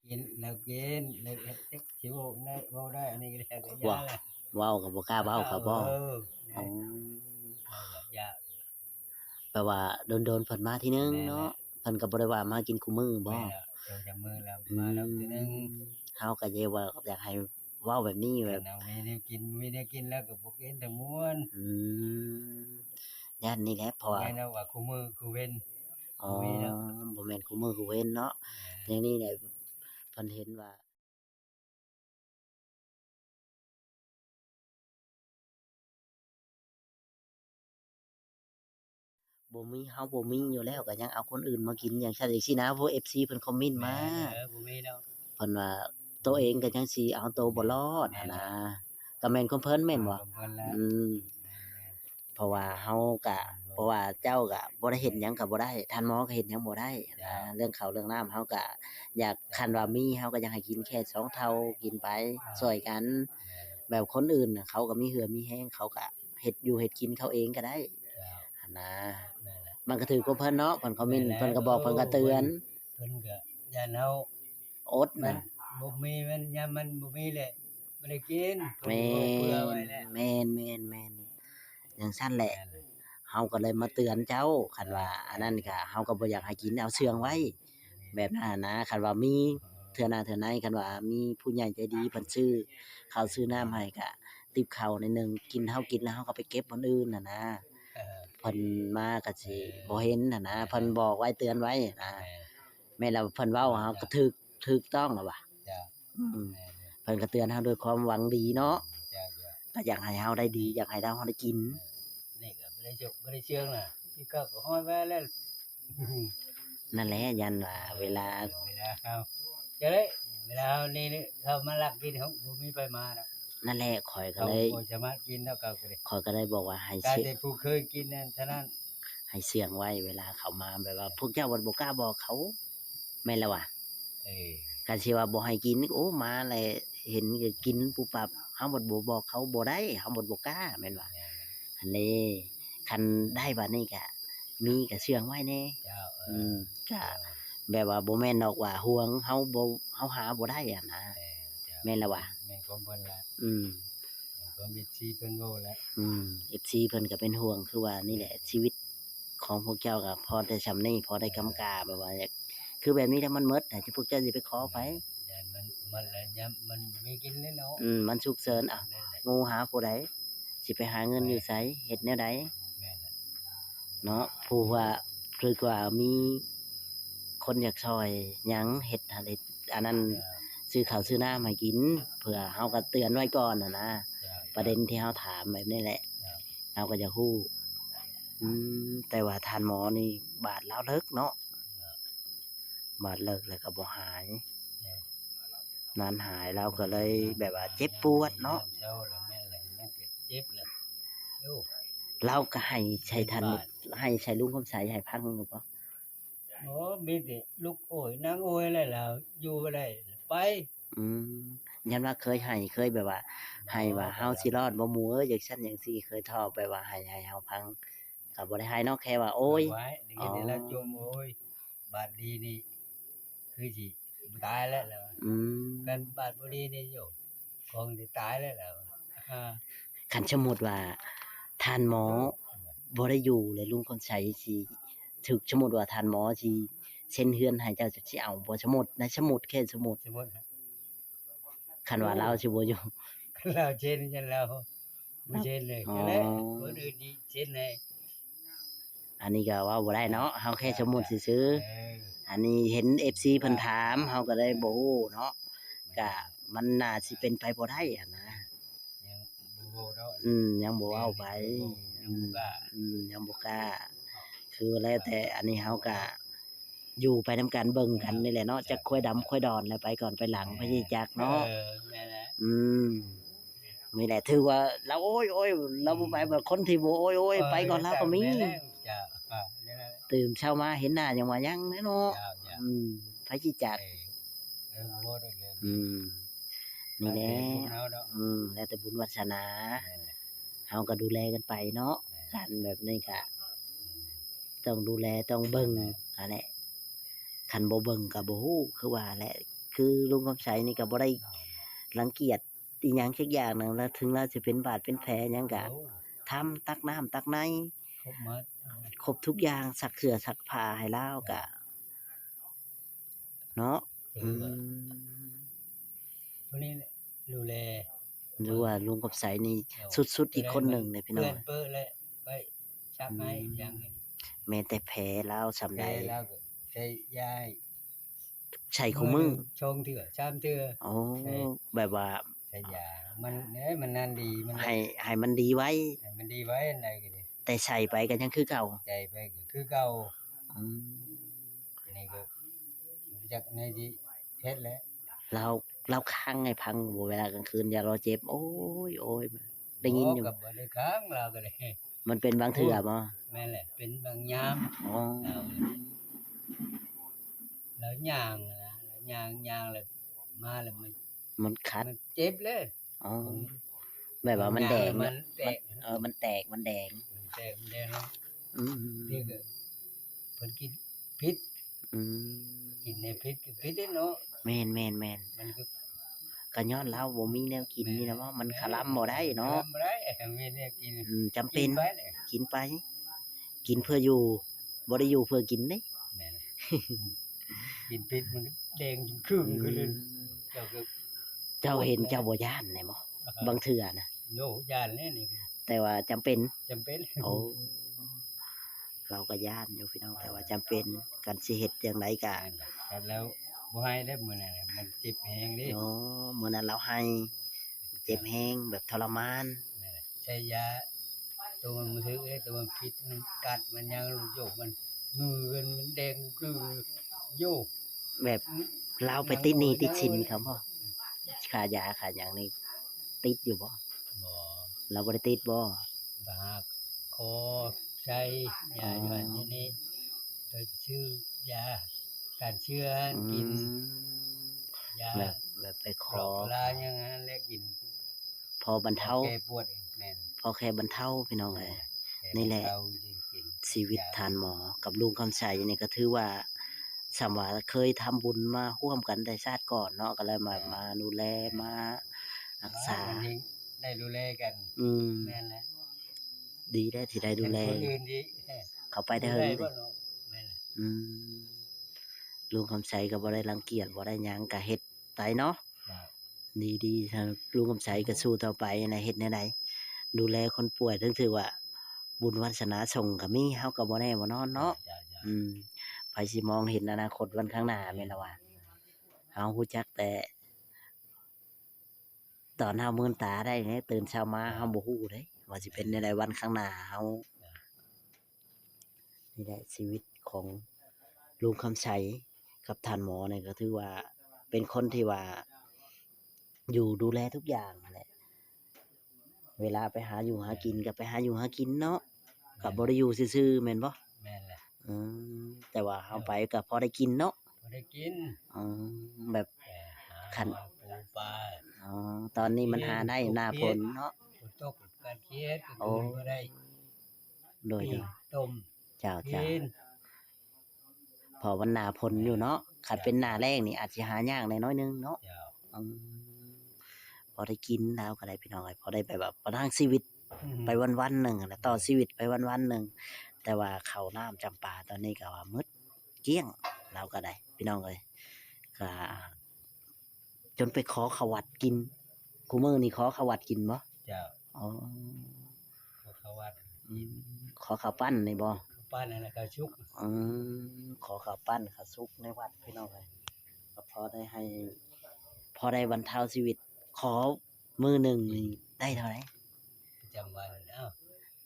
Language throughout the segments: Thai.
กินแล้วกินแล้วจักสิเว้าได้อันนี้ก็แล้วแต่ยาว่าแหละเว้าก็บ่กล้าเว้าเขาบ่อ๋อเอาก็ยาแปลว่าโดนๆเพิ่นมาทีหนึ่งแม่นแหละเนาะเพิ่นก็บ่ได้ว่ามากินคุมื้อบ่แม่นแล้ว2-3มื้อแล้วอืมาแล้วเทื่อหนึ่งมเฮาก็เลยว่าอยากให้เว้าแบบนี้แบคันบเอามีแนวกินแล้วก็บ่กินทั้งม้วน อืมย้านนี่แหละเพราะว่าบ่แม่นแล้วว่าคู่มื้อคู่เว้นอ๋อบ่มีแล้วบ่แม่นคุมื้อคุเว้นเนาะอย่างนี้แหละเพิ่นเห็นว่าบ่มีอยู่แล้วก็ยังเอาคนอื่นมากินอย่างซั่นจังซี้นะพวก FC เพิ่นคอมเมนต์แม่มานบ่มีแล้วเพิ่นว่าตัวเองก็ยังสิเอาตัวบ่รอดหั้นนะก็แม่นของเพิ่นแม่นบ่ของเพิ่นแล้วอืมเพราะว่าเฮาก็เพราะว่าเจ้าก็บ่ได้เฮ็ดหยังก็บ่ได้ท่านหมอก็เฮ็ดหยังบ่ได้นะเรื่องข้าวเรื่องน้ำเฮาก็อยากคันว่ามีเฮาก็อยากให้กินแค่2เท่ากินไปช่วยกันแบบคนอื่นน่ะเขาก็มีเหือมีแรงเขาก็เฮ็ดอยู่เฮ็ดกินเขาเองก็ได้หั้นนะมันก็ถือของเพิ่นเนาะเพิ่นคอมเมนต์เพิ่นก็บอกเพิ่นก็เตือนเพิ่นก็ย้านเฮาอดมันนะ บ่มีมันยามมันบ่มีแหละบ่ได้กินเพิ่นแม่สิบอกเผื่อนไว้แหละแม่นแม่นแม่นอย่างซั่นแหละแม่นเลยเฮาก็เลยมาเตือนเจ้าคันว่าอันนั้นก็เฮาก็บ่อยากให้กินเอาเชื่องไว้แบบนั้นอะนะคันว่ามีเทื่อหน้าเทื่อในคันว่ามีผู้ใหญ่ใจดีเพิ่นซื้อข้าวซื้อน้ำให้ก็ติบข้าวหน่อยหนึ่งกินเฮากินแล้วเฮาก็ไปเก็บคนอื่นน่ะนะเออเพิ่นมาก็สิบ่เห็นน่ะนะเพิ่นบอกไว้เตือนไว้นะแม่นแม่นแล้วเพิ่นเว้าเฮาก็ถูกต้องแล้วว่ะจ้ะอืมแม่นเลยเพิ่นก็เตือนเฮาด้วยความหวังดีเนาะ จ้ะก็อยากให้เฮาได้ดีอยากให้เราได้กินนี่ก็บ่ได้เชิงน่ะที่เขาก็ฮ้อนไว้แล้ว นั่นแหละยันว่าเวลาเวลาเฮาจะได้เวลาเฮานี่เขามาลักกินเขาบ่มีไปมาดอกนั่นแหละข้อยก็เขาเลยบ่สามารถกินแล้วเขาก็ได้ข้อยก็เลยบอกว่าการแต่ผู้เคยกินนั่นเท่านั้นให้เสี่ยงไว้เวลาเขามาแบบว่าพวกเจ้าบ่บ่กล้าบอกเขาแม่นแล้วว่ะเออก็สิว่าบ่ให้กินโอ้มาแล้วเห็นก็กินปุ๊บปั๊บเฮาบ่บอกเขาบ่ได้เฮาบ่กล้าแม่นว่าอันนี้คันได้บัดนี้ก็มีก็เชื่องไว้แน่เจ้าเออือมก็เจ้าแบบว่าบ่แม่นดอกว่าห่วงเฮาหาบ่ได้อะนะเออเจ้าแม่นแล้วว่ะแม่นความเพิ่นล่ะอืม แม่นความ FC เพิ่นเว้าแหละFC เพิ่นก็เป็นห่วงคือว่านี่แหละชีวิตของพวกเจ้าก็พอได้ส่ำนี้พอได้กำกาแบบว่าอยากคือแบบนี้แล้วมันหมดแต่ที่พวกเจ้าสิไปขอไผยันมันแล้วยามมันบ่มีกินเลยเนาะมันฉุกเฉินนั่นแหละงูหาผู้ใดสิไปหาเงินอยู่ไสเฮ็ดแนวใดแม่นแหละเนาะผู้ว่าคือว่ามีคนอยากช่วยหยังเฮ็ดหั้นเฮ็ดอันนั้นเจ้าซื้อข้าวซื้อน้ำให้กินเผื่อเฮาก็เตือนไว้ก่อนน่ะนะเจ้าประเด็นที่เฮาถามแบบนี้แหละเจ้าเราก็จะฮู้แต่ว่าท่านหมอนี่บาดแล้วเลิกเนาะบาดเลิกแล้วก็บ่หายนานหายเราก็เลยแบบว่าเจ็บปวดเนาะเช้าแล้วแม่นแหละมันก็เจ็บแหละโอ้เราก็ให้ใช้ทันเป็นบาด ให้ใช้ลุงคำใสให้พังอยู่บ่ โอ้มีแต่ลูกโอยนางโอยแล้วล่ะอยู่บ่ได้ไปอืมยันว่าเคยให้เคยแบบว่าให้ว่าเฮาสิรอดบ่หมู่เอ้ยจังซั่นจังซี่เคยท้อไปว่าให้เฮาพังก็บ่ได้ให้เนาะแค่ว่าโอ๊ยไว้ได้อ๋อยินแต่ละจมโอยบาดดีนี่คือสิตายแล้วล่ะอืกันมบาดบ่ดีนี่โยคงสิตายแล้วล่ะอา คันสมมุติว่าท่านหมอบ่ได้อยู่แล้วลุงคำไสสิถึกสมมุติว่าท่านหมอสิเซ็นเรือนให้เจ้าจะสิเอาบ่สมมุติในสมุดแค่สมุดสมมุติคันว่าเราสิบ่อยู่ เราเช่นกันแล้วบ่เช่นเลย อ๋อ ก็แล้วคนอื่นนี่เช่นให้อันนี้ก็เว้าบ่ได้เนาะเฮาแค่สมมุติซื่อเออๆอันนี้เห็น FC เพิ่นถามเฮาก็เลยบ่ฮู้เนาะก็มันน่าสิเป็นไปบ่ได้อะนะยังบ่เว้าดอกยังบ่เว้าไปยังบ่กล้ายังบ่กล้าคือแล้วแต่อันนี้เฮาก็อยู่ไปนำกันเบิ่งกันนี่แหละเนาะจักค่อยดำค่อยดอนแล้วไปก่อนไปหลังพะสิจักเนาะแม่นแหละอืมนี่แหละถือว่าเราโอ๊ยๆเราบ่ไปแบบคนที่บ่โอ๊ยๆไปก่อนเราก็มี แม่นแล้วจ้ะนั่นแหละ ตื่นเช้ามาเห็นหน้ายังว่ายังแน่เนาะจ้ะไผสิจักบ่ได้เลยอืมนี่แหละพวกเฮาดอก แล้วแต่บุญวาสนาแม่นแหละเฮาก็ดูแลกันไปเนาะกันแบบนี้ก็ต้องดูแลต้องเบิ่งอันแหละคันบ่เบิ่งก็บ่ฮู้คือว่าแหละ คือลุงคำไสนี่ก็บ่ได้รังเกียจอีหยังสักอย่างหนึงแล้วถึงเราสิเป็นบาดเป็นแผลหยังก็ โอ้ ทำตักน้ำตักใน ครบหมด ครบทุกอย่างซักเสื้อซักผ้าให้เลาก็เนาะ ถื อื อว่าม คนนี้แหละดูแล หรือว่าลุงคำไสนี่ เดี๋ยว สุดๆอีกคนหนึ่งเลยพี่น้อ เพื่อง นเปิ้ลเลยไปชักให้อย่างนี้ แม้แต่แผลเลาสำใด แล้วก็ใช้ยาย ใช้คู่มือ ชงเถื่อชามเถื่อ อ๋อแบบว่า ใช้ยามันเนี่ยมันนานดีมัน ให้มันดีไว้ ให้มันดีไว้อันใดก็ดี แต่ใส่ไปก็ยังคือเก่า ใจไปก็คือเก่า อืม นี่ก็จากในที่เฮ็ดแล้ว เราค้างให้พังบ่เวลากลางคืนอย่าเราเจ็บ โอ้ยโอ้ยได้ยินอยู่ กับบ่ได้ค้างเราก็ได้ มันเป็นบางเทื่อบ่ แม่นแหละเป็นบางยาม อ๋อ แล้วย่างนะแล้วย่างเลยมาแล้วมัน มันคัด มันเจ็บเลย อ๋อแบบว่ามันแดง มันแตก มันแตกมันแดง มันแตกมันแดงแล้ว อืม นี่ก็เพิ่นกินพิษ อืม กินในพิษก็พิษเด้เนาะ แม่นแม่นแม่น มันก็ ก็ย้อนเราบ่มีแนวกินนี่นะว่ามันคลำบ่ได้เนาะ บ่ได้มีเนี่ยกิน จำเป็น กิไปเลย กินไป กินเพื่ออยู่บ่ได้อยู่เพื่อกินเด้ แม่นกินพิษมันก็แดงจนครึ่งขึ้นเลยเจ้าก็ เจ้าเห็นเจ้าบ่ย้านแหน่บ่บางเทื่อนะ โยยานแน่นี่ แต่ว่าจำเป็น จำเป็น โอ้เราก็ย่านอยู่พี่น้องแต่ว่าจำเป็นกันสิเฮ็ดจังไดก็ แต่แล้วบ่ให้ได้มื้อนั้นน่ะมันเจ็บแฮงเดิ โอ้มื้อนั้นเราให้เจ็บแฮงแบบทรมาน ใช้ยาตัวมันบ่ถึกตัวมันพิษมันกัดมันยังโยกมันมือมันแดงคือโยก แบบเราไปติดหนี้ติดสินเขาบ่ค่ายาค่าหยังนี่ติดอยู่บ่ บ่ เราบ่ได้ติดบ่ บากคอใช้ยาอยู่อันนี้ตัวชื่อยาการเชื้อกินยา แบบไปข คร อ อบลาอย่างนั้นแหละกิน พอบรรเทา แก้ปวดแม่น พอแค่บรรเทาพี่น้องเอ้ย นี่แหละ เราจริงกิน ชีวิตทานหมอกับลุงคำไสนี่ก็ถือว่าสำว่าเคยทำบุญมาร่วมกันแต่ชาติก่อนเนาะก็เลยมาดูแลมารักษา วันนี้ได้ดูแลกัน อืม แม่นแหละ ดีได้ที่ได้ดูแล คนอื่นดี เขาไปได้เฮิ ได้ ง บ่เนาะแม่นแหละ อืมลุงคำไสก็บ่ได้รังเกียจบ่ได้หยังก็เฮ็ดไปเนาะ ครับ ดีๆถ้าลุงคำไสก็สู้ต่อไปนะเฮ็ดแนวใดดูแลคนป่วยถึงถือว่า บุญวาสนาส่งก็มีเฮาก็บ่แน่บ่นอนเนาะ จ้ะ อืมไผสิมองเห็นอนาคตวันข้างหน้าแม่นล่ะว่าเฮาฮู้จักแต่ ตอนเฮามื่นตาได้เนี่ยตื่นเช้ามาเฮาบ่ฮู้เด้ว่าสิเป็นในใดวันข้างหน้าเฮานี่แหละชีวิตของลุงคำไสกับท่านหมอเนี่ยก็ถือว่าเป็นคนที่ว่า อยู่ดูแลทุกอย่างนั่นแหละเวลาไปหาอยู่หากินก็ไปหาอยู่หากินเนาะก็บ่ได้อยู่ซื่อๆแม่นบ่ แม่นแหละ อืมแต่ว่าเฮาไปก็พอได้กินเนาะ บ่ได้กิน อืมแบบ แต่หา ขัน ปูปลา อ๋อตอนนี้มันหาได้หน้าฝนเนาะ ฝนตกการเคียด โอ้ ก็ได้ โดย ปิ้งต้ม เจ้า กิน พอวันหน้าฝนอยู่เนาะคันเป็นหน้าแล้งนี่อาจสิหายากหน่อยหนึงเนาะ เจ้า อืมพอได้กินแล้วก็ได้พี่น้องเอ้ยพอได้แบบประทังชีวิตไปวันๆหนึ่งอะนะต่อชีวิตไปวันๆหนึ่งแต่ว่าข้าวน้ำจำปาตอนนี้ก็ว่าหมดเกลี้ยงเราก็ได้ พี่น้องเอ้ยก็จนไปขอขวัดกินกูมื้อนี่ขอขวัดกินบ่ เจ้า อ๋อ เขาวัด อืมขอข้าวปั้นนี่บ่ ป้านั่นน่ะก็ชุก อืมขอข้าวปั้นข้าวซุปในวัดพี่น้องเอ้ยก็พอได้ให้ พอได้บรรเทาชีวิต ขอมื้อหนึ่งนี่ได้เท่าไหร่ ประจำวันเอ้า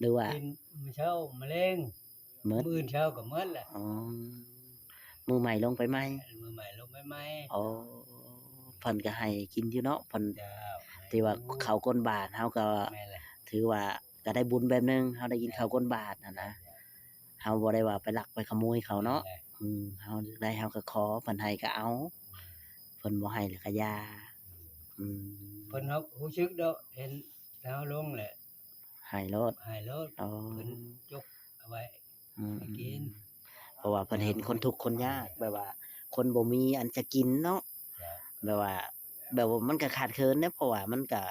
หรือว่า กินมื้อเช้ามะเร็ง เมิด มื้อเช้าก็หมดแหละ อ๋อมือใหม่ลงไปไหม มื้อใหม่ลงไปไหม อ๋อเพิ่นก็ให้กินอยู่เนาะเพิ่น เจ้า ที่ว่าข้าวก้นบาทเฮาก็ แม่นแหละ ถือว่าก็ได้บุญแบบหนึงเฮาได้กินข้าวก้นบาทน่ะนะเฮาบ่ได้ว่าไปลักไปขโมยเขาเนาะเฮาได้เฮาก็ขอเพิ่นให้ก็เอาเพิ่นบ่ให้แล้วก็อย่าอืม เพิ่นเฮารู้สึกดอกเห็นแล้วลงแหละ ให้โลด ให้รถ อ๋อ เพิ่นจกเอาไว้ อืม ให้กิน เพราะว่าเพิ่นเห็นคนทุกข์คนยากแบบว่า คนบ่มีอันจะกินเนาะ จ้ะ แบบว่ามันก็ขาดเคินเด้เพราะว่ามันก็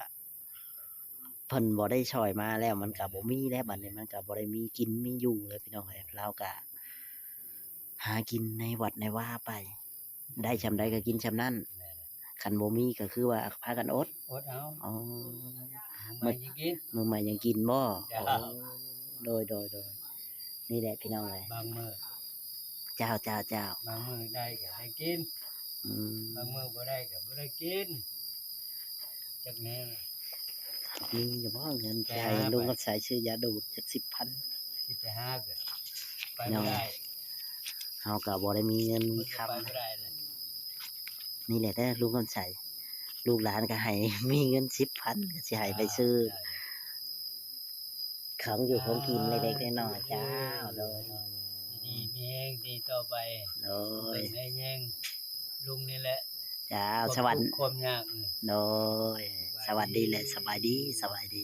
เพิ่นบ่ได้ช่วยมาแล้วมันก็บ่มีแล้วบัดนี้มันก็บ่ได้มีกินมีอยู่เลยพี่น้องเอ้ยเราก็หากินในวัดในว่าไป ได้ชำใดก็กินชำนั้น แม่น คันบ่มีก็คือว่าพากันอด อดเอา อ๋อ มันยังกิน มื้อใหม่ยังกินบ่ จ้า อ๋อโดยนี่แหละพี่น้องเอ้ย บางมื้อ เจ้า บางมื้อได้ก็ได้กิน อืม บางมื้อบ่ได้ก็บ่ได้กินจักแนว มีอยู่บ่เงิน ไป ใจ หา ลุง ไป ก็ใช้ชื่อยาดูดจัก10,000 สิไปหาก็ไปบ่ได้ เฮาก็บ่ได้มีเงินมี ไป คำ บ่ได้เลย นี่แหละเด้อลุงก็ใช้ลูกหลานก็ให้ มีเงิน10,000ก็สิให้ไปซื้อของอยู่ของกินเล็กๆน้อยๆเจ้าโดย ดีมีแฮงดีต่อไป โดย เป็นให้แฮงลุงนี่แหละ เจ้า ความ สวัส ทุ ดี กข์ความยากนี่ โดยสวัสดีและสบายดี